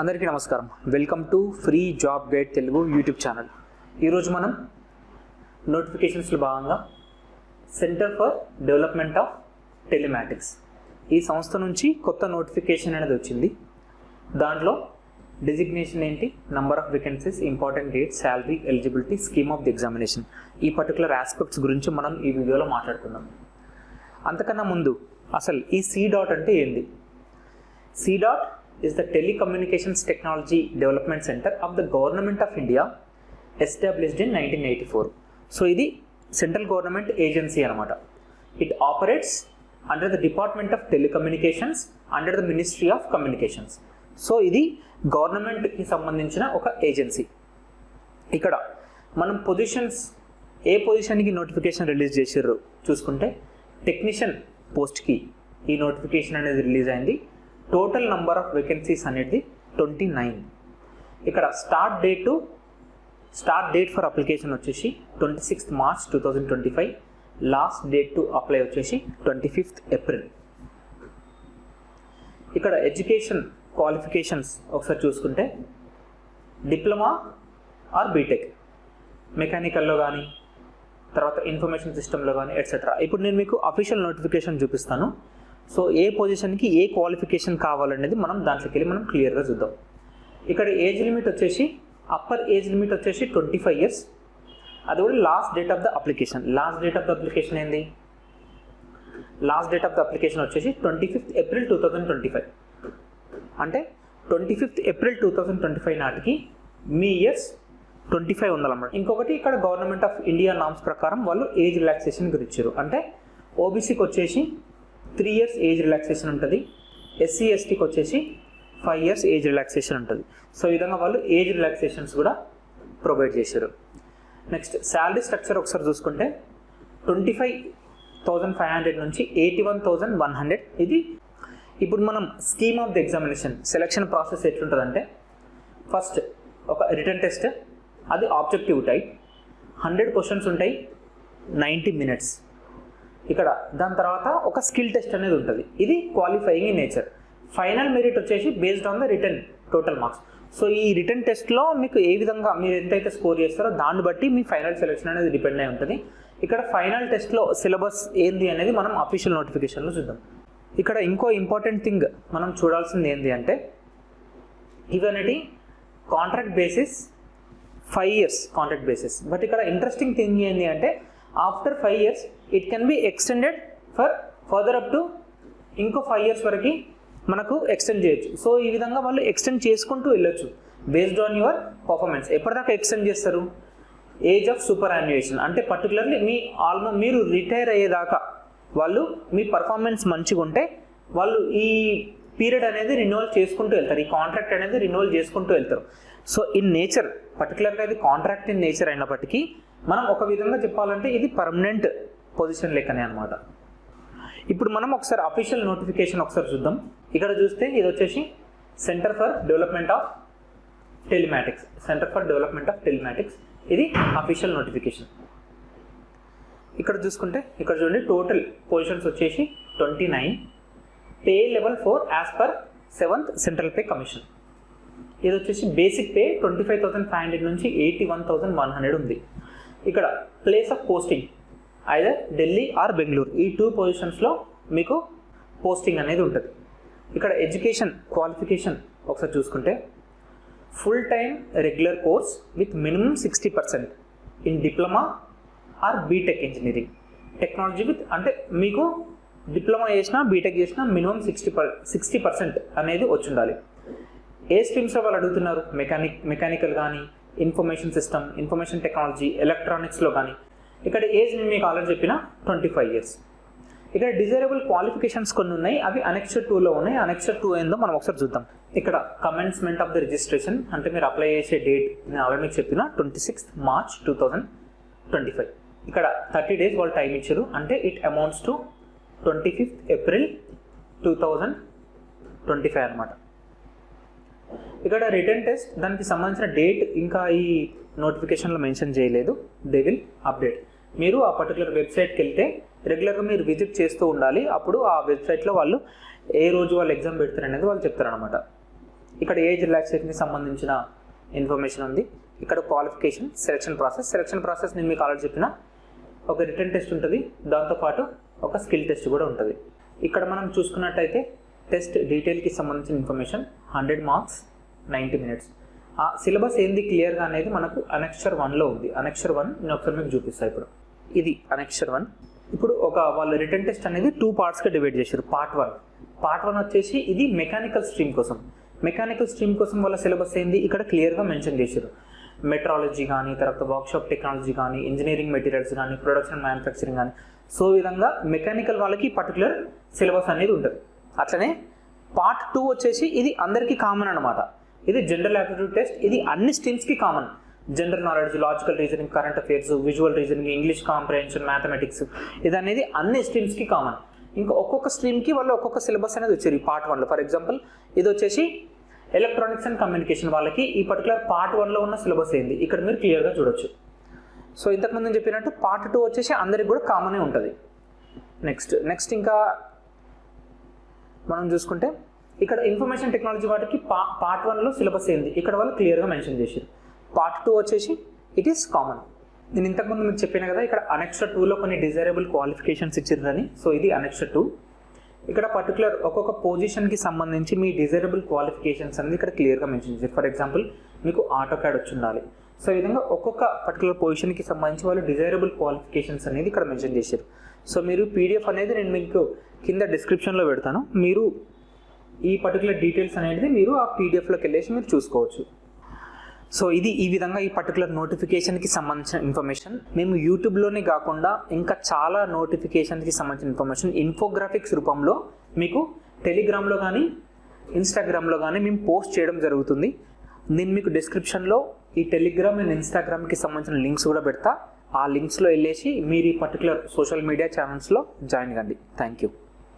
అందరికీ నమస్కారం. Welcome to free job guide Telugu YouTube channel. ఈరోజు మనం నోటిఫికేషన్స్లో భాగంగా centre for development of telematics ఈ సంస్థ నుంచి కొత్త నోటిఫికేషన్ అనేది వచ్చింది. దాంట్లో డిజిగ్నేషన్ ఏంటి, number of vacancies, important dates, salary, eligibility, scheme of the examination, ఈ పర్టికులర్ ఆస్పెక్ట్స్ గురించి మనం ఈ వీడియోలో మాట్లాడుకుందాం. అంతకన్నా ముందు అసలు ఈ C.DOT అంటే ఏంది? C.DOT is the Telecommunications Technology Development Center of the Government of India, established in 1984. So ఇది సెంట్రల్ గవర్నమెంట్ ఏజెన్సీ అనమాట. It operates under the Department of Telecommunications under the Ministry of Communications. So ఇది గవర్నమెంట్కి సంబంధించిన ఒక agency. ఇక్కడ మనం positions, ఏ పొజిషన్కి notification release చేసారు చూసుకుంటే టెక్నీషియన్ పోస్ట్కి ఈ నోటిఫికేషన్ అనేది రిలీజ్ అయింది. టోటల్ నంబర్ ఆఫ్ వేకెన్సీస్ అనేది 29. ఇక్కడ స్టార్ట్ డేట్ ఫర్ అప్లికేషన్ వచ్చేసి 26th March 2025. Last date to apply వచ్చేసి 25th April. ఇక్కడ ఎడ్యుకేషన్ క్వాలిఫికేషన్స్ ఒకసారి చూసుకుంటే డిప్లొమా ఆర్ బీటెక్, మెకానికల్లో కానీ, తర్వాత ఇన్ఫర్మేషన్ సిస్టంలో కానీ ఎట్సెట్రా. ఇప్పుడు నేను మీకు అఫీషియల్ నోటిఫికేషన్ చూపిస్తాను. సో ఏ పొజిషన్కి ఏ క్వాలిఫికేషన్ కావాలనేది మనం దాంట్లోకి వెళ్ళి మనం క్లియర్గా చూద్దాం. ఇక్కడ ఏజ్ లిమిట్ వచ్చేసి అప్పర్ ఏజ్ లిమిట్ వచ్చేసి 25 years. అది కూడా last date of the application. Last date of the application ఏంది? Last date of the application వచ్చేసి 25th April 2025. అంటే 25th April 2025 నాటికి మీ ఇయర్స్ 25 ఉండాలన్నమాట. ఇంకొకటి ఇక్కడ గవర్నమెంట్ ఆఫ్ ఇండియా నామ్స్ ప్రకారం వాళ్ళు ఏజ్ రిలాక్సేషన్ గురించి ఇచ్చారు. అంటే ఓబీసీకి వచ్చేసి 3 years ఏజ్ రిలాక్సేషన్ ఉంటుంది, ఎస్సీ ఎస్టీకి వచ్చేసి 5 years ఏజ్ రిలాక్సేషన్ ఉంటుంది. సో ఈ విధంగా వాళ్ళు ఏజ్ రిలాక్సేషన్స్ కూడా ప్రొవైడ్ చేశారు. నెక్స్ట్ శాలరీ స్ట్రక్చర్ ఒకసారి చూసుకుంటే 25,500 నుంచి 81,100. ఇది ఇప్పుడు మనం scheme of the examination selection process ఎట్లుంటుందంటే ఫస్ట్ ఒక రిటన్ టెస్ట్, అది ఆబ్జెక్టివ్ టైప్, 100 questions ఉంటాయి, 90 minutes. ఇక్కడ దాని తర్వాత ఒక స్కిల్ టెస్ట్ అనేది ఉంటుంది. ఇది qualifying in nature. Final merit వచ్చేసి based on the written total marks. So ఈ రిటర్న్ టెస్ట్లో మీకు ఏ విధంగా మీరు ఎంతైతే స్కోర్ చేస్తారో దాన్ని బట్టి మీ ఫైనల్ సెలెక్షన్ అనేది డిపెండ్ అయి ఉంటుంది. ఇక్కడ ఫైనల్ టెస్ట్లో సిలబస్ ఏంది అనేది మనం అఫీషియల్ నోటిఫికేషన్లో చూద్దాం. ఇక్కడ ఇంకో ఇంపార్టెంట్ థింగ్ మనం చూడాల్సింది ఏంటి అంటే ఇవన్నీ contract basis, 5 years contract basis. But ఇక్కడ ఇంట్రెస్టింగ్ థింగ్ ఏంటి అంటే after 5 years it can be extended further up to ఇంకో 5 years వరకు మనకు ఎక్స్టెండ్ చేయొచ్చు. సో ఈ విధంగా వాళ్ళు ఎక్స్టెండ్ చేసుకుంటూ వెళ్ళొచ్చు బేస్డ్ ఆన్ యువర్ పర్ఫార్మెన్స్. ఎప్పటిదాకా ఎక్స్టెండ్ చేస్తారు? ఏజ్ ఆఫ్ సూపర్ యాన్యుయేషన్. అంటే పర్టికులర్లీ మీరు రిటైర్ అయ్యేదాకా వాళ్ళు మీ పర్ఫార్మెన్స్ మంచిగా ఉంటే వాళ్ళు ఈ పీరియడ్ అనేది రిన్యూవల్ చేసుకుంటూ వెళ్తారు, ఈ కాంట్రాక్ట్ అనేది రిన్యూవల్ చేసుకుంటూ వెళ్తారు. సో ఇన్ నేచర్ పర్టికులర్గా ఇది కాంట్రాక్ట్ ఇన్ నేచర్ అయినప్పటికీ మనం ఒక విధంగా చెప్పాలంటే ఇది పర్మనెంట్ పొజిషన్ లెక్కనే అనమాట. ఇప్పుడు మనం ఒకసారి అఫీషియల్ నోటిఫికేషన్ ఒకసారి చూద్దాం. ఇక్కడ చూస్తే ఇది వచ్చేసి centre for development of telematics, ఇది అఫీషియల్ నోటిఫికేషన్. ఇక్కడ చూసుకుంటే ఇక్కడ చూడండి టోటల్ పొజిషన్స్ వచ్చేసి 29. Pay level 4 as per 7th central pay commission. ఇది వచ్చేసి బేసిక్ పే 25,500 నుంచి 81,100 ఉంది. ఇక్కడ place of posting either Delhi or Bengaluru, ఈ 2 పొజిషన్స్లో మీకు పోస్టింగ్ అనేది ఉంటుంది. ఇక్కడ ఎడ్యుకేషన్ క్వాలిఫికేషన్ ఒకసారి చూసుకుంటే full time regular course with minimum 60% in diploma or BTech engineering technology with, అంటే మీకు డిప్లొమా చేసినా బీటెక్ చేసినా మినిమం 60% అనేది వచ్చి ఉండాలి. ఏ స్ట్రీమ్స్లో వాళ్ళు అడుగుతున్నారు? మెకానికల్ కానీ, ఇన్ఫర్మేషన్ సిస్టమ్, ఇన్ఫర్మేషన్ టెక్నాలజీ, ఎలక్ట్రానిక్స్లో కానీ. ఇక్కడ ఏజ్ నేను మీకు ఆల్రెడీ చెప్పిన 25 years. ఇక్కడ డిజైరబుల్ క్వాలిఫికేషన్స్ కొన్ని ఉన్నాయి, అవి అనెక్సర్ 2లో ఉన్నాయి. అనెక్సర్ 2 ఏందో మనం ఒకసారి చూద్దాం. ఇక్కడ కమెన్స్మెంట్ ఆఫ్ ద రిజిస్ట్రేషన్, అంటే మీరు అప్లై చేసే డేట్ నేను ఆల్రెడీ మీకు చెప్పిన 26th March 2025. ఇక్కడ 30 days వాళ్ళు టైం ఇచ్చారు, అంటే it amounts to 25th April 2025 అనమాట. ఇక్కడ రిటర్న్ టెస్ట్ దానికి సంబంధించిన డేట్ ఇంకా ఈ నోటిఫికేషన్లో మెన్షన్ చేయలేదు. They will update. మీరు ఆ పర్టికులర్ వెబ్సైట్కి వెళ్తే రెగ్యులర్గా మీరు విజిట్ చేస్తూ ఉండాలి. అప్పుడు ఆ వెబ్సైట్లో వాళ్ళు ఏ రోజు వాళ్ళు ఎగ్జామ్ పెడతారు అనేది వాళ్ళు చెప్తారనమాట. ఇక్కడ ఏజ్ రిలాక్సేషన్కి సంబంధించిన ఇన్ఫర్మేషన్ ఉంది. ఇక్కడ క్వాలిఫికేషన్, సెలక్షన్ ప్రాసెస్ నేను మీకు ఆల్రెడీ చెప్పిన ఒక రిటన్ టెస్ట్ ఉంటుంది, దాంతోపాటు ఒక స్కిల్ టెస్ట్ కూడా ఉంటుంది. ఇక్కడ మనం చూసుకున్నట్టయితే టెస్ట్ డీటెయిల్కి సంబంధించిన ఇన్ఫర్మేషన్ 100 మార్క్స్ 90 minutes. ఆ సిలబస్ ఏంది క్లియర్గా అనేది మనకు అనెక్షర్ 1లో ఉంది. అనెక్షర్ 1 నేను ఒకసారి మీకు చూపిస్తాను. ఇప్పుడు ఇది అనెక్షర్ 1. ఇప్పుడు వాళ్ళు రిటన్ టెస్ట్ అనేది 2 పార్ట్స్గా డివైడ్ చేశారు. పార్ట్ వన్ వచ్చేసి ఇది మెకానికల్ స్ట్రీమ్ కోసం వాళ్ళ సిలబస్ ఏంది ఇక్కడ క్లియర్గా మెన్షన్ చేశారు. మెట్రాలజీ కానీ, తర్వాత వర్క్షాప్ టెక్నాలజీ కానీ, ఇంజనీరింగ్ మెటీరియల్స్ కానీ, ప్రొడక్షన్ మ్యానుఫ్యాక్చరింగ్ కానీ, సో ఈ విధంగా మెకానికల్ వాళ్ళకి పర్టికులర్ సిలబస్ అనేది ఉంటుంది. అట్లనే పార్ట్ 2 వచ్చేసి ఇది అందరికీ కామన్ అనమాట. ఇది జనరల్ యాప్టిట్యూడ్ టెస్ట్. ఇది అన్ని స్ట్రీమ్స్కి common. General knowledge, logical reasoning, current affairs, visual reasoning, English comprehension, mathematics, ఇది అనేది అన్ని స్ట్రీమ్స్కి కామన్. ఇంకా ఒక్కొక్క స్ట్రీమ్కి వాళ్ళు ఒక్కొక్క సిలబస్ అనేది వచ్చారు ఈ పార్ట్ 1లో. ఫర్ ఎగ్జాంపుల్ ఇది వచ్చేసి ఎలక్ట్రానిక్స్ అండ్ కమ్యూనికేషన్ వాళ్ళకి ఈ పర్టికులర్ పార్ట్ 1లో ఉన్న సిలబస్ ఏంది ఇక్కడ మీరు క్లియర్గా చూడొచ్చు. సో ఇంతకుముందు నేను చెప్పినట్టు పార్ట్ 2 వచ్చేసి అందరికి కూడా కామనే ఉంటుంది. నెక్స్ట్ ఇంకా మనం చూసుకుంటే ఇక్కడ ఇన్ఫర్మేషన్ టెక్నాలజీ వాటికి పార్ట్ 1లో సిలబస్ ఏంది ఇక్కడ వాళ్ళు క్లియర్గా మెన్షన్ చేశారు. పార్ట్ 2 వచ్చేసి ఇట్ ఈస్ కామన్. నేను ఇంతకుముందు మీకు చెప్పాను కదా ఇక్కడ అనెక్షర్ 2లో కొన్ని డిజైరబుల్ క్వాలిఫికేషన్స్ ఇచ్చారని. సో ఇది అనెక్షర్ 2. ఇక్కడ పర్టికులర్ ఒక్కొక్క పొజిషన్కి సంబంధించి మీ డిజైరబుల్ క్వాలిఫికేషన్స్ అనేది ఇక్కడ క్లియర్గా మెన్షన్ చేశారు. ఫర్ ఎగ్జాంపుల్ మీకు ఆటోకాడ్ వచ్చి ఉండాలి. సో ఈ విధంగా ఒక్కొక్క పర్టికులర్ పొజిషన్కి సంబంధించి వాళ్ళు డిజైరబుల్ క్వాలిఫికేషన్స్ అనేది ఇక్కడ మెన్షన్ చేశారు. సో మీరు పీడిఎఫ్ అనేది నేను మీకు కింద డిస్క్రిప్షన్లో పెడతాను. మీరు ఈ పర్టికులర్ డీటెయిల్స్ అనేది మీరు ఆ పీడిఎఫ్లోకి వెళ్ళేసి మీరు చూసుకోవచ్చు. సో ఇది ఈ విధంగా ఈ పర్టికులర్ నోటిఫికేషన్కి సంబంధించిన ఇన్ఫర్మేషన్. మేము యూట్యూబ్లోనే కాకుండా ఇంకా చాలా నోటిఫికేషన్కి సంబంధించిన ఇన్ఫర్మేషన్ ఇన్ఫోగ్రాఫిక్స్ రూపంలో మీకు టెలిగ్రామ్లో కానీ ఇన్స్టాగ్రామ్లో కానీ మేము పోస్ట్ చేయడం జరుగుతుంది. నేను మీకు డిస్క్రిప్షన్లో ఈ టెలిగ్రామ్ అండ్ ఇన్స్టాగ్రామ్కి సంబంధించిన లింక్స్ కూడా పెడతా. ఆ లింక్స్లో వెళ్ళేసి మీరు ఈ పర్టికులర్ సోషల్ మీడియా ఛానల్స్లో జాయిన్ కండి. Thank you.